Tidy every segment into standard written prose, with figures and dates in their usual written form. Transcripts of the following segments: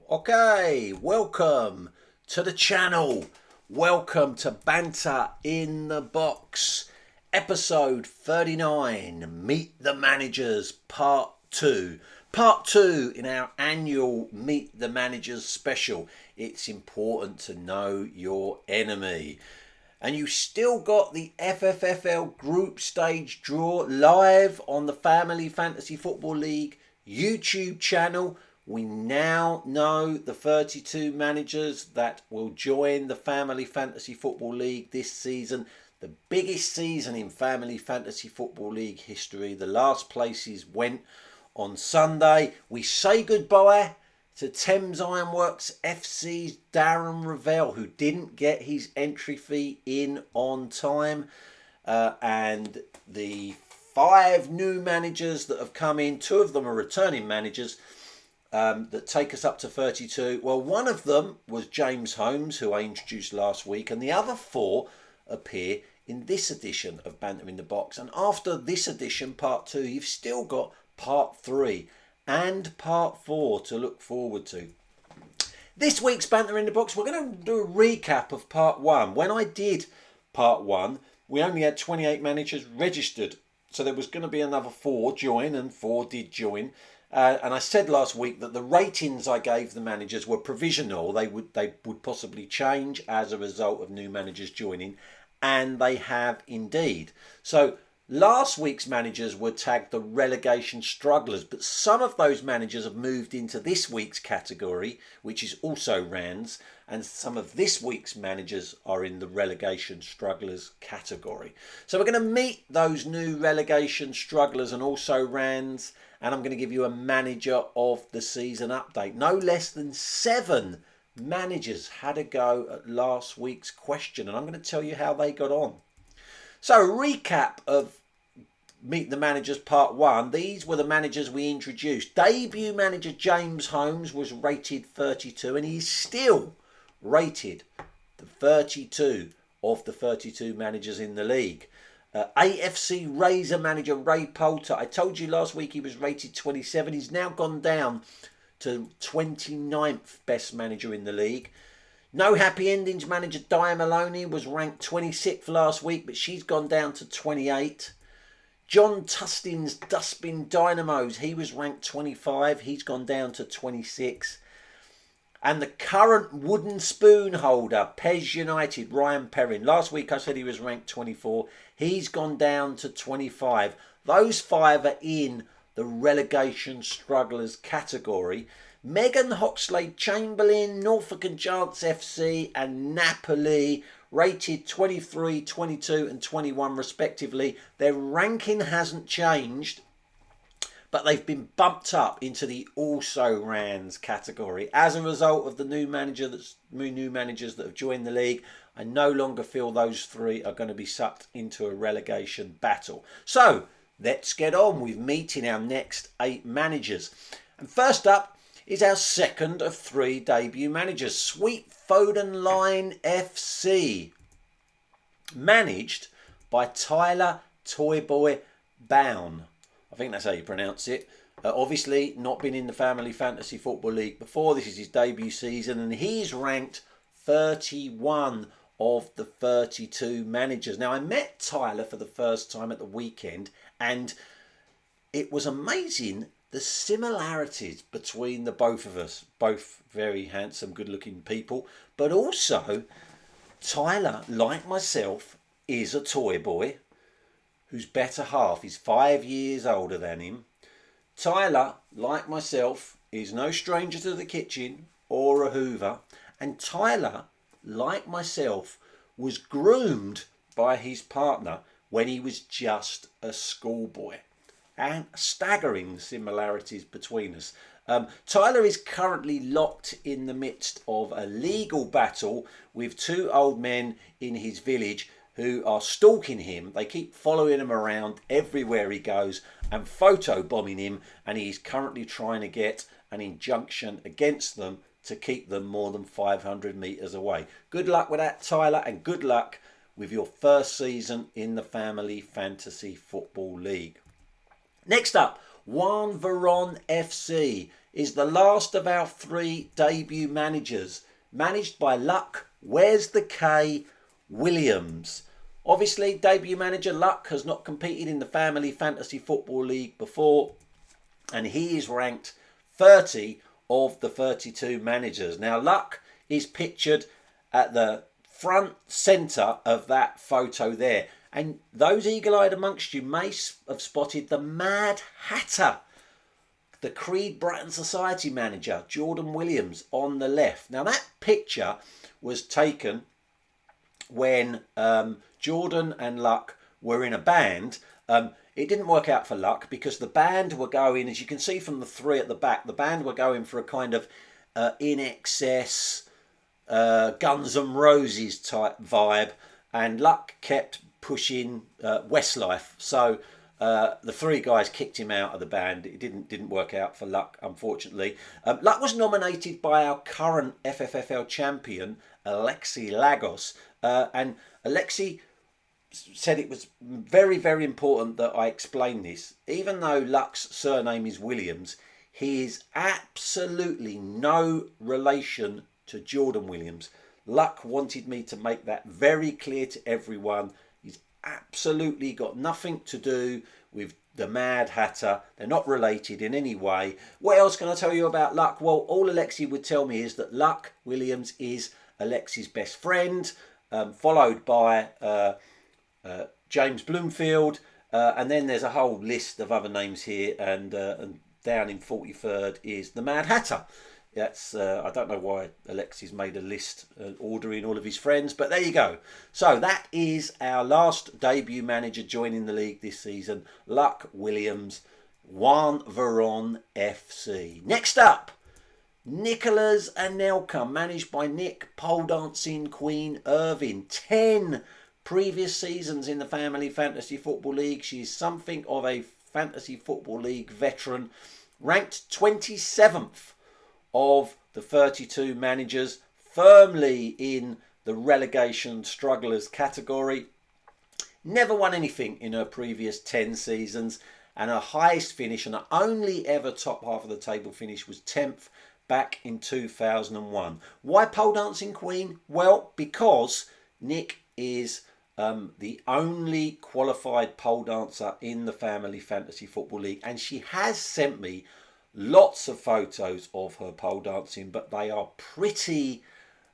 Okay, welcome to the channel. Welcome to Banter in the Box, episode 39, Meet the Managers, part 2. Part 2 in our annual Meet the Managers special. It's important to know your enemy. And you still got the FFFL group stage draw live on the Family Fantasy Football League YouTube channel. We now know the 32 managers that will join the Family Fantasy Football League this season. The biggest season in Family Fantasy Football League history. The last places went on Sunday. We say goodbye to Thames Ironworks FC's Darren Ravel, who didn't get his entry fee in on time. And the 5 new managers that have come in, 2 of them are returning managers, that take us up to 32. Well, one of them was James Holmes, who I introduced last week, and the other 4 appear in this edition of Banter in the Box. And after this edition, part 2, you've still got part 3 and part 4 to look forward to. This week's Banter in the Box, we're going to do a recap of part 1. When I did part 1, we only had 28 managers registered, so there was going to be another 4 join, and 4 did join. And I said last week that the ratings I gave the managers were provisional. They would possibly change as a result of new managers joining, and they have indeed. So last week's managers were tagged the relegation strugglers, but some of those managers have moved into this week's category, which is also Rands, and some of this week's managers are in the relegation strugglers category. So we're going to meet those new relegation strugglers and also Rands, and I'm going to give you a manager of the season update. No less than 7 managers had a go at last week's question, and I'm going to tell you how they got on. So a recap of Meet the Managers Part 1. These were the managers we introduced. Debut manager James Holmes was rated 32, and he's still rated the 32 of the 32 managers in the league. AFC Razor manager Ray Poulter. I told you last week he was rated 27. He's now gone down to 29th best manager in the league. No Happy Endings manager Dia Maloney was ranked 26th last week, but she's gone down to 28. John Tustin's Dustbin Dynamos, he was ranked 25. He's gone down to 26. And the current wooden spoon holder, Pez United, Ryan Perrin. Last week I said he was ranked 24. He's gone down to 25. Those 5 are in the relegation strugglers category. Megan Hoxlade Chamberlain, Norfolk and Giants FC and Napoli, rated 23, 22 and 21 respectively. Their ranking hasn't changed, but they've been bumped up into the also Rands category. As a result of the new managers that have joined the league, I no longer feel those 3 are going to be sucked into a relegation battle. So let's get on with meeting our next 8 managers. And first up is our second of 3 debut managers, Sweet Foden Line FC, managed by Tyler Toyboy Bown. I think that's how you pronounce it. Obviously not been in the Family Fantasy Football League before. This is his debut season, and he's ranked 31 of the 32 managers. Now, I met Tyler for the first time at the weekend, and it was amazing the similarities between the both of us. Both very handsome, good-looking people, but also Tyler, like myself, is a toy boy whose better half is 5 years older than him. Tyler, like myself, is no stranger to the kitchen or a Hoover. And Tyler, like myself, was groomed by his partner when he was just a schoolboy. And staggering similarities between us. Tyler is currently locked in the midst of a legal battle with 2 old men in his village who are stalking him. They keep following him around everywhere he goes and photobombing him, and he's currently trying to get an injunction against them to keep them more than 500 metres away. Good luck with that, Tyler, and good luck with your first season in the Family Fantasy Football League. Next up, Juan Veron FC is the last of our 3 debut managers, managed by Luck, where's the K, Williams. Obviously, debut manager Luck has not competed in the Family Fantasy Football League before, and he is ranked 30 of the 32 managers. Now, Luck is pictured at the front centre of that photo there. And those eagle-eyed amongst you may have spotted the Mad Hatter, the Creed Brighton Society manager, Jordan Williams, on the left. Now, that picture was taken when Jordan and Luck were in a band. It didn't work out for Luck because the band were going, as you can see from the 3 at the back, the band were going for a kind of In Excess, Guns N' Roses type vibe, and Luck kept pushing Westlife. So the 3 guys kicked him out of the band. It didn't work out for Luck, unfortunately. Luck was nominated by our current FFFL champion, Alexi Lagos, and Alexi said it was very, very important that I explain this. Even though Luck's surname is Williams, he is absolutely no relation to Jordan Williams. Luck wanted me to make that very clear to everyone. He's absolutely got nothing to do with the Mad Hatter. They're not related in any way. What else can I tell you about Luck? Well, all Alexi would tell me is that Luck Williams is Alexi's best friend, followed by James Bloomfield, and then there's a whole list of other names here, and down in 43rd is the Mad Hatter. That's I don't know why Alexi's made a list ordering all of his friends, but there you go. So that is our last debut manager joining the league this season, Luck Williams, Juan Veron FC. Next up, Nicholas Anelka, managed by Nick Pole Dancing Queen Irvin. 10 previous seasons in the Family Fantasy Football League. She's something of a Fantasy Football League veteran. Ranked 27th of the 32 managers. Firmly in the relegation strugglers category. Never won anything in her previous 10 seasons. And her highest finish and her only ever top half of the table finish was 10th back in 2001. Why Pole Dancing Queen? Well, because Nick is the only qualified pole dancer in the Family Fantasy Football League, and she has sent me lots of photos of her pole dancing, but they are pretty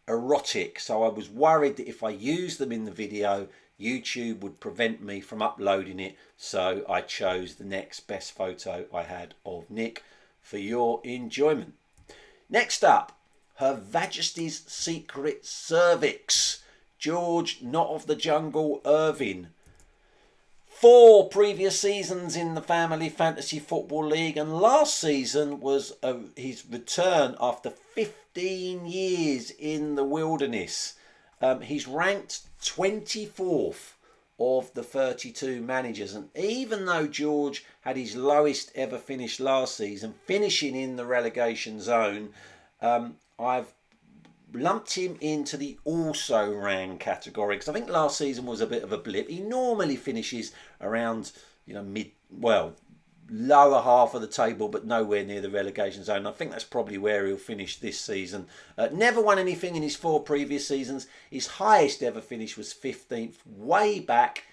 erotic, so I was worried that if I used them in the video, YouTube would prevent me from uploading it, so I chose the next best photo I had of Nick for your enjoyment. Next up, Her Majesty's Secret Cervix, George Not of the Jungle Irvin. 4 previous seasons in the Family Fantasy Football League, and last season was his return after 15 years in the wilderness. He's ranked 24th of the 32 managers, and even though George had his lowest ever finish last season, finishing in the relegation zone, I've lumped him into the also ran category because I think last season was a bit of a blip. He normally finishes around lower half of the table, but nowhere near the relegation zone. I think that's probably where he'll finish this season. Never won anything in his 4 previous seasons. His highest ever finish was 15th way back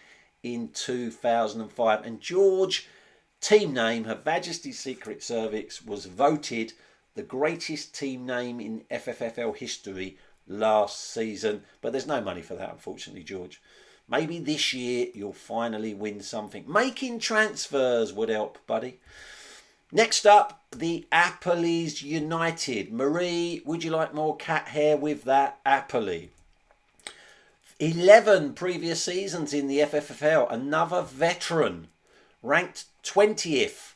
in 2005. And George, team name, Her Majesty's Secret Cervix, was voted the greatest team name in FFFL history last season. But there's no money for that, unfortunately, George. Maybe this year you'll finally win something. Making transfers would help, buddy. Next up, the Appleys United. Marie, would you like more cat hair with that Appley? 11 previous seasons in the FFFL. Another veteran. Ranked 20th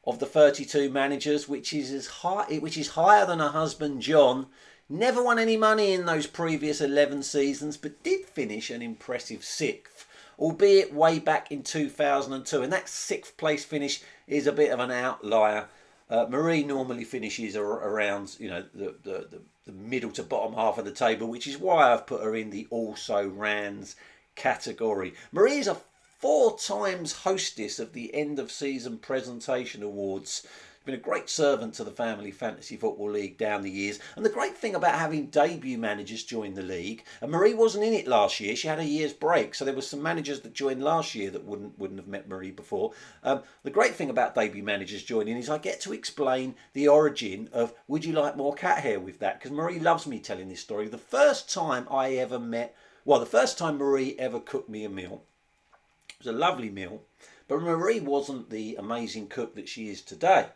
of the 32 managers, which is higher than her husband John. Never won any money in those previous 11 seasons, but did finish an impressive 6th, albeit way back in 2002. And that 6th place finish is a bit of an outlier. Marie normally finishes around the middle to bottom half of the table, which is why I've put her in the also rans category. Marie is a 4 times hostess of the end of season presentation awards. Been a great servant to the Family Fantasy Football League down the years. And the great thing about having debut managers join the league, and Marie wasn't in it last year, she had a year's break, so there were some managers that joined last year that wouldn't have met Marie before. The great thing about debut managers joining is I get to explain the origin of would you like more cat hair with that, because Marie loves me telling this story. The first time Marie ever cooked me a meal, it was a lovely meal, but Marie wasn't the amazing cook that she is today.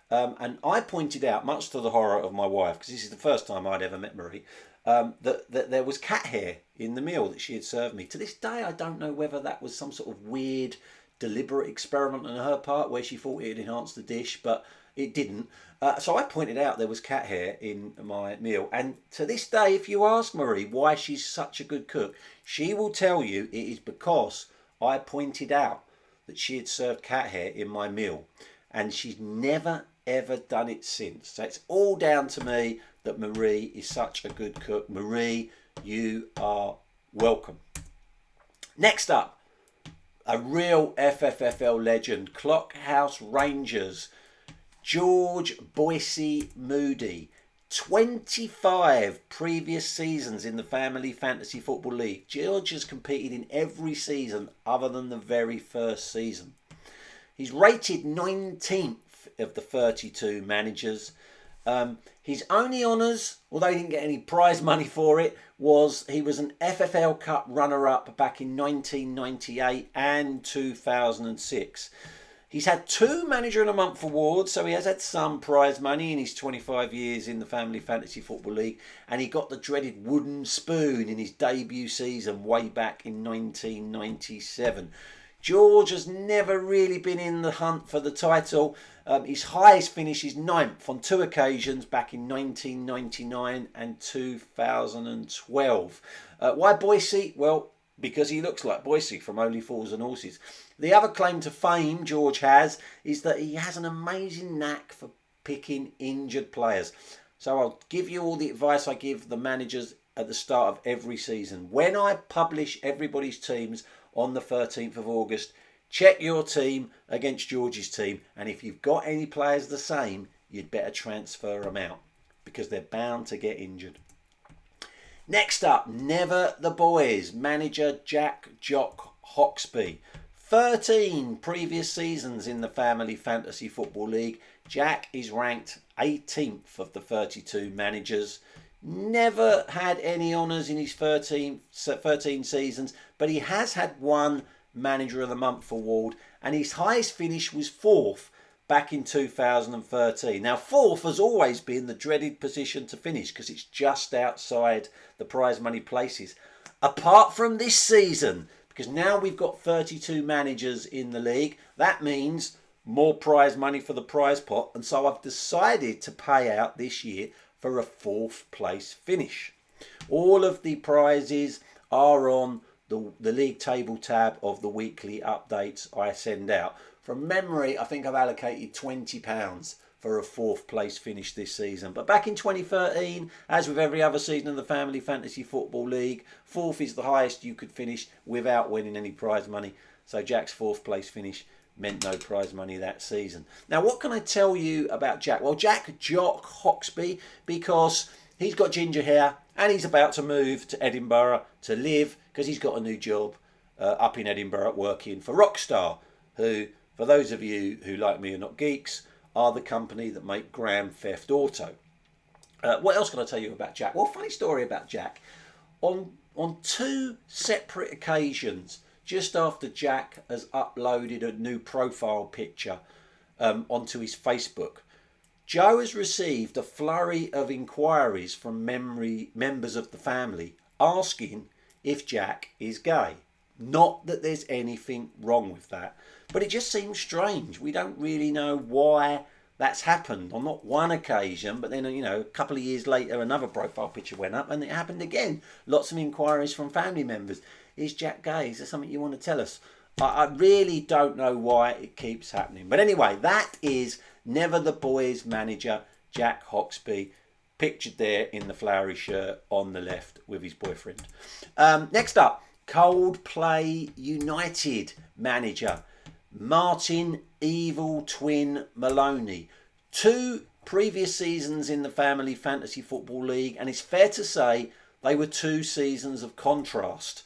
And I pointed out, much to the horror of my wife, because this is the first time I'd ever met Marie, that there was cat hair in the meal that she had served me. To this day, I don't know whether that was some sort of weird, deliberate experiment on her part where she thought it enhanced the dish, but it didn't. So I pointed out there was cat hair in my meal. And to this day, if you ask Marie why she's such a good cook, she will tell you it is because I pointed out that she had served cat hair in my meal. And she's never ever done it since. So it's all down to me that Marie is such a good cook. Marie, you are welcome. Next up, a real FFFL legend, Clockhouse Rangers, George Boise Moody. 25 previous seasons in the Family Fantasy Football League. George has competed in every season other than the very first season. He's rated 19th of the 32 managers. His only honours, although he didn't get any prize money for it, was he was an FFL Cup runner-up back in 1998 and 2006. He's had 2 Manager of the Month awards, so he has had some prize money in his 25 years in the Family Fantasy Football League, and he got the dreaded wooden spoon in his debut season way back in 1997. George has never really been in the hunt for the title. His highest finish is 9th on 2 occasions back in 1999 and 2012. Why Boise? Well, because he looks like Boise from Only Fools and Horses. The other claim to fame George has is that he has an amazing knack for picking injured players. So I'll give you all the advice I give the managers at the start of every season. When I publish everybody's teams on the 13th of August, check your team against George's team, and if you've got any players the same, you'd better transfer them out because they're bound to get injured. Next up, Never the Boys, manager Jack Jock Hawksby. 13 previous seasons in the Family Fantasy Football League. Jack is ranked 18th of the 32 managers. Never had any honours in his 13 seasons, but he has had 1 Manager of the Month award, and his highest finish was 4th back in 2013. Now, 4th has always been the dreaded position to finish because it's just outside the prize money places. Apart from this season, because now we've got 32 managers in the league, that means more prize money for the prize pot, and so I've decided to pay out this year for a 4th place finish. All of the prizes are on the league table tab of the weekly updates I send out. From memory, I think I've allocated £20 for a 4th place finish this season. But back in 2013, as with every other season of the Family Fantasy Football League, 4th is the highest you could finish without winning any prize money. So Jack's 4th place finish meant no prize money that season. Now, what can I tell you about Jack? Well, Jack Jock Hawksby, because he's got ginger hair and he's about to move to Edinburgh to live because he's got a new job up in Edinburgh working for Rockstar, who, for those of you who like me are not geeks, are the company that make Grand Theft Auto. What else can I tell you about Jack? Well, funny story about Jack. On 2 separate occasions, just after Jack has uploaded a new profile picture onto his Facebook, Joe has received a flurry of inquiries from members of the family asking if Jack is gay. Not that there's anything wrong with that, but it just seems strange. We don't really know why that's happened. On not one occasion, but then, a couple of years later, another profile picture went up and it happened again. Lots of inquiries from family members. Is Jack gay? Is there something you want to tell us? I really don't know why it keeps happening. But anyway, that is Never the Boys manager Jack Hawksby, pictured there in the flowery shirt on the left with his boyfriend. Next up, Coldplay United manager Martin Evil Twin Maloney. 2 previous seasons in the Family Fantasy Football League, and it's fair to say they were 2 seasons of contrast.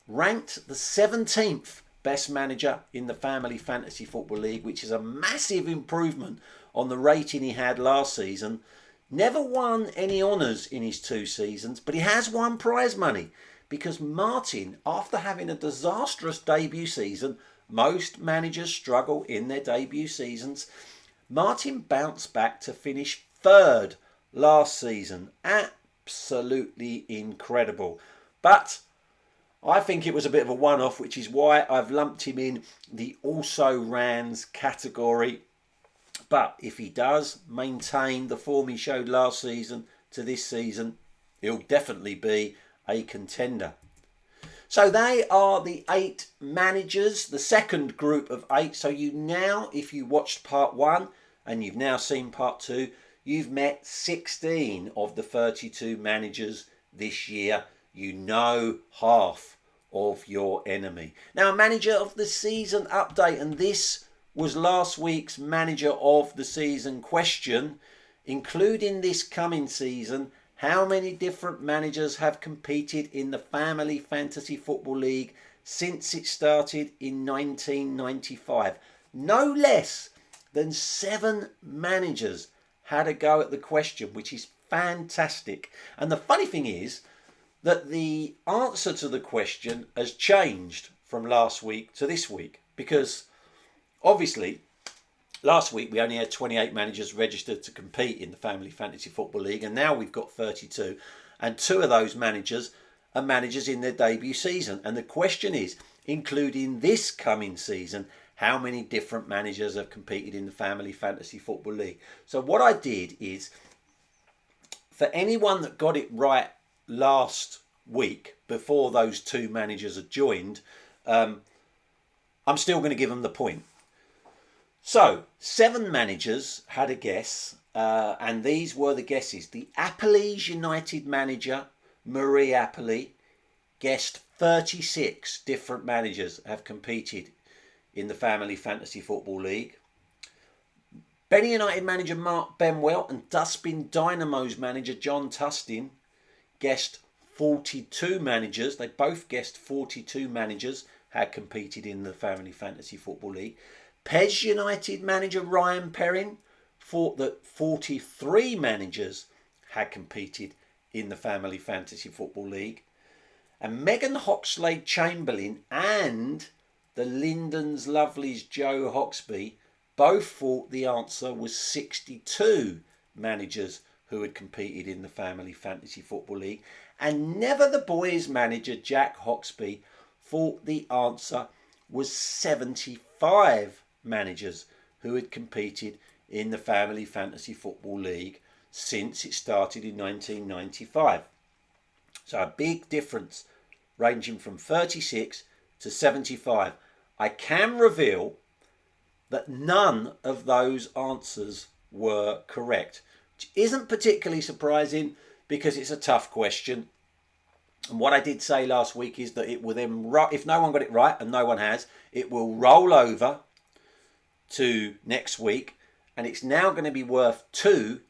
Ranked the 17th best manager in the Family Fantasy Football League, which is a massive improvement on the rating he had last season. Never won any honours in his 2 seasons, but he has won prize money because Martin, after having a disastrous debut season, most managers struggle in their debut seasons, Martin bounced back to finish 3rd last season. Absolutely incredible. But I think it was a bit of a one-off, which is why I've lumped him in the also-rans category. But if he does maintain the form he showed last season to this season, he'll definitely be a contender. So they are the 8 managers, the second group of 8. So you now, if you watched part 1 and you've now seen part 2, you've met 16 of the 32 managers this year. You know half of your enemy. Now, manager of the season update, and this was last week's manager of the season question, including this coming season. How many different managers have competed in the Family Fantasy Football League since it started in 1995? No less than 7 managers had a go at the question, which is fantastic. And the funny thing is that the answer to the question has changed from last week to this week, because obviously last week we only had 28 managers registered to compete in the Family Fantasy Football League, and now we've got 32, and 2 of those managers are managers in their debut season. And the question is, including this coming season, how many different managers have competed in the Family Fantasy Football League? So what I did is, for anyone that got it right last week before those 2 managers had joined, I'm still going to give them the point. So 7 managers had a guess, and these were the guesses. The Appleys United manager Marie Appley guessed 36 different managers have competed in the Family Fantasy Football League. Benny United manager Mark Benwell and Dustbin Dynamo's manager John Tustin guessed 42 managers. They both guessed 42 managers had competed in the Family Fantasy Football League. Pez United manager Ryan Perrin thought that 43 managers had competed in the Family Fantasy Football League. And Megan Hoxlade Chamberlain and the Lindens Lovelies Joe Hoxby both thought the answer was 62 managers who had competed in the Family Fantasy Football League. And Never the Boys manager Jack Hoxby thought the answer was 75 managers who had competed in the Family Fantasy Football League since it started in 1995. So a big difference, ranging from 36 to 75. I can reveal that none of those answers were correct, which isn't particularly surprising because it's a tough question. And what I did say last week is that it will then, if no one got it right, and no one has, it will roll over to next week, and it's now going to be worth 2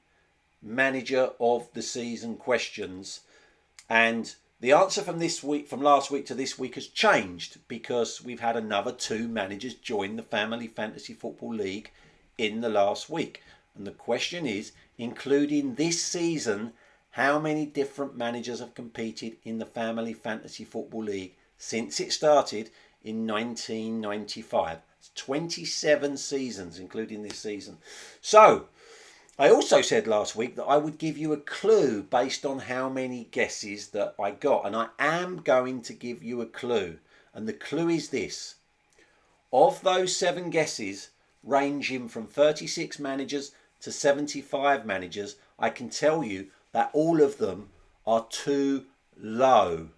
manager of the season questions. And the answer from last week to this week has changed because we've had another 2 managers join the Family Fantasy Football League in the last week. And the question is, including this season, how many different managers have competed in the Family Fantasy Football League since it started in 1995? It's 27 seasons, including this season. So, I also said last week that I would give you a clue based on how many guesses that I got. And I am going to give you a clue. And the clue is this. Of those 7 guesses, ranging from 36 managers to 75 managers, I can tell you that all of them are too low.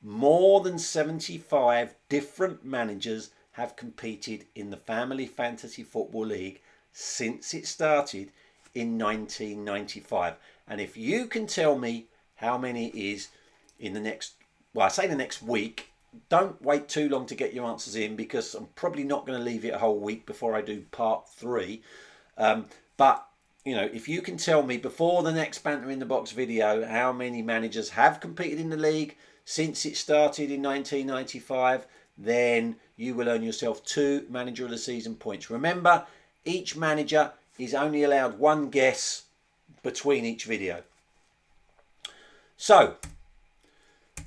More than 75 different managers have competed in the Family Fantasy Football League since it started in 1995. And if you can tell me how many it is in the next, well, I say the next week, don't wait too long to get your answers in, because I'm probably not going to leave it a whole week before I do part 3. But if you can tell me before the next Banter in the Box video how many managers have competed in the league since it started in 1995, then you will earn yourself 2 Manager of the Season points. Remember, each manager is only allowed 1 guess between each video. So,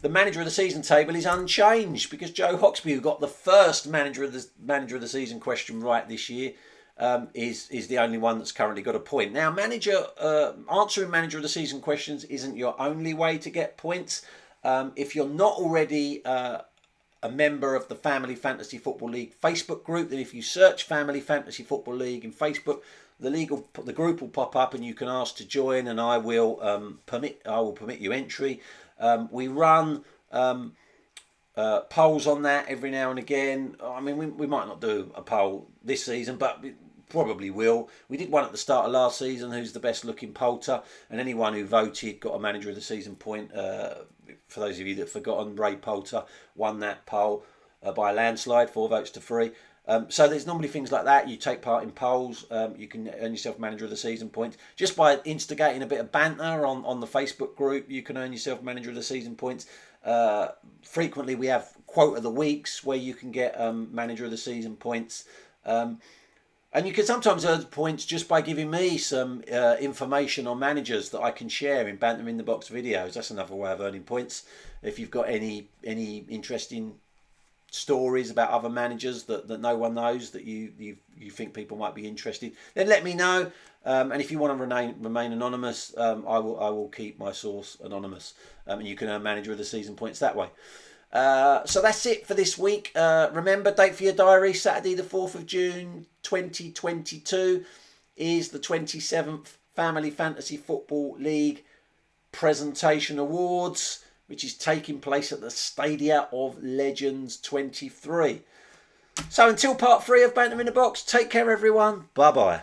the Manager of the Season table is unchanged, because Joe Hoxby, who got the first Manager of the Season question right this year, is the only one that's currently got a point. Now, answering Manager of the Season questions isn't your only way to get points. If you're not already a member of the Family Fantasy Football League Facebook group, then if you search Family Fantasy Football League in Facebook, the group will pop up and you can ask to join, and I will permit you entry. We run polls on that every now and again. I mean, we might not do a poll this season, but we probably will. We did one at the start of last season, who's the best looking poulter, and anyone who voted got a Manager of the Season point. For those of you that have forgotten, Ray Poulter won that poll by a landslide, 4 votes to 3. So there's normally things like that. You take part in polls, you can earn yourself Manager of the Season points. Just by instigating a bit of banter on the Facebook group, you can earn yourself Manager of the Season points. Frequently we have Quote of the Weeks, where you can get Manager of the Season points. And you can sometimes earn points just by giving me some information on managers that I can share in Banter in the Box videos. That's another way of earning points. If you've got any interesting stories about other managers that no one knows, that you think people might be interested, then let me know. And if you want to remain anonymous, I will keep my source anonymous, and you can earn Manager of the Season points that way. So that's it for this week. Remember, date for your diary, Saturday the 4th of June 2022 is the 27th Family Fantasy Football League Presentation Awards, which is taking place at the Stadia of Legends 23. So until part 3 of Banter in the Box, take care everyone. Bye bye.